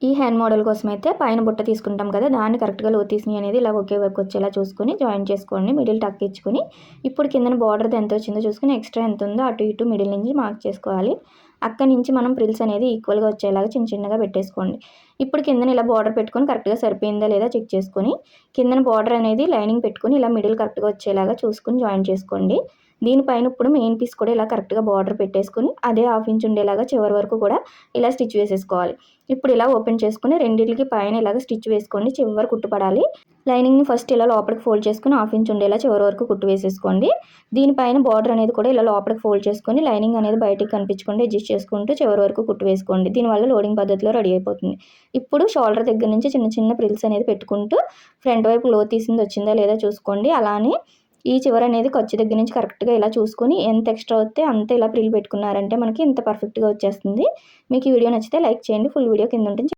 ఈ hand model కోసం అయితే పైన బుట్ట తీసుకుంటాం కదా, దాన్ని కరెక్ట్గా లోతీసిని అనేది ఇలా ఒకే వైపు వచ్చేలా చూసుకొని జాయిన్ చేసుకోండి. మిడిల్ టక్ ఇచ్చుకొని ఇప్పుడు కిందన బార్డర్ ఎంత వచ్చిందో చూసుకొని ఎక్స్ట్రా ఎంత ఉందో అటు ఇటు మిడిల్ నుంచి మార్క్ చేసుకోవాలి. అక్కడి నుంచి మనం ప్రిల్స్ అనేది ఈక్వల్గా వచ్చేలాగా చిన్న చిన్నగా పెట్టేసుకోండి. ఇప్పుడు కిందన ఇలా బార్డర్ పెట్టుకొని కరెక్ట్గా సరిపోయిందా లేదా చెక్ చేసుకొని కిందన బార్డర్ అనేది లైనింగ్ పెట్టుకొని ఇలా మిడిల్ కరెక్ట్గా వచ్చేలాగా చూసుకొని జాయిన్ చేసుకోండి. దీనిపైన ఇప్పుడు మెయిన్ పీస్ కూడా ఇలా కరెక్ట్గా బార్డర్ పెట్టేసుకొని అదే హాఫ్ ఇంచ్ ఉండేలాగా చివరి వరకు కూడా ఇలా స్టిచ్ వేసేసుకోవాలి. ఇప్పుడు ఇలా ఓపెన్ చేసుకుని రెండింటికి పైన ఇలాగ స్టిచ్ వేసుకోండి. చివరి కుట్టు పడాలి. లైనింగ్ని ఫస్ట్ ఇలా లోపలికి ఫోల్డ్ చేసుకుని హాఫ్ ఇంచ్ ఉండేలా చివరి వరకు కుట్టు వేసేసుకోండి. దీనిపైన బార్డర్ అనేది కూడా ఇలా లోపలికి ఫోల్డ్ చేసుకొని లైనింగ్ అనేది బయటికి కనిపించకుండా అడ్జస్ట్ చేసుకుంటూ చివరి వరకు కుట్టు వేసుకోండి. దీనివల్ల లోడింగ్ పద్ధతిలో రెడీ అయిపోతుంది. ఇప్పుడు షోల్డర్ దగ్గర నుంచి చిన్న చిన్న ప్రిల్స్ అనేది పెట్టుకుంటూ ఫ్రంట్ వైపు లో తీసింది వచ్చిందా లేదా చూసుకోండి. అలానే ఈ చివర అనేది ఖర్చు దగ్గర నుంచి కరెక్ట్గా ఇలా చూసుకొని ఎంత ఎక్స్ట్రా వస్తే అంత ఇలా ప్రిల్ పెట్టుకున్నారంటే మనకి ఇంత పర్ఫెక్ట్గా వచ్చేస్తుంది. మీకు ఈ వీడియో నచ్చితే లైక్ చేయండి. ఫుల్ వీడియో కింద ఉంటుంది.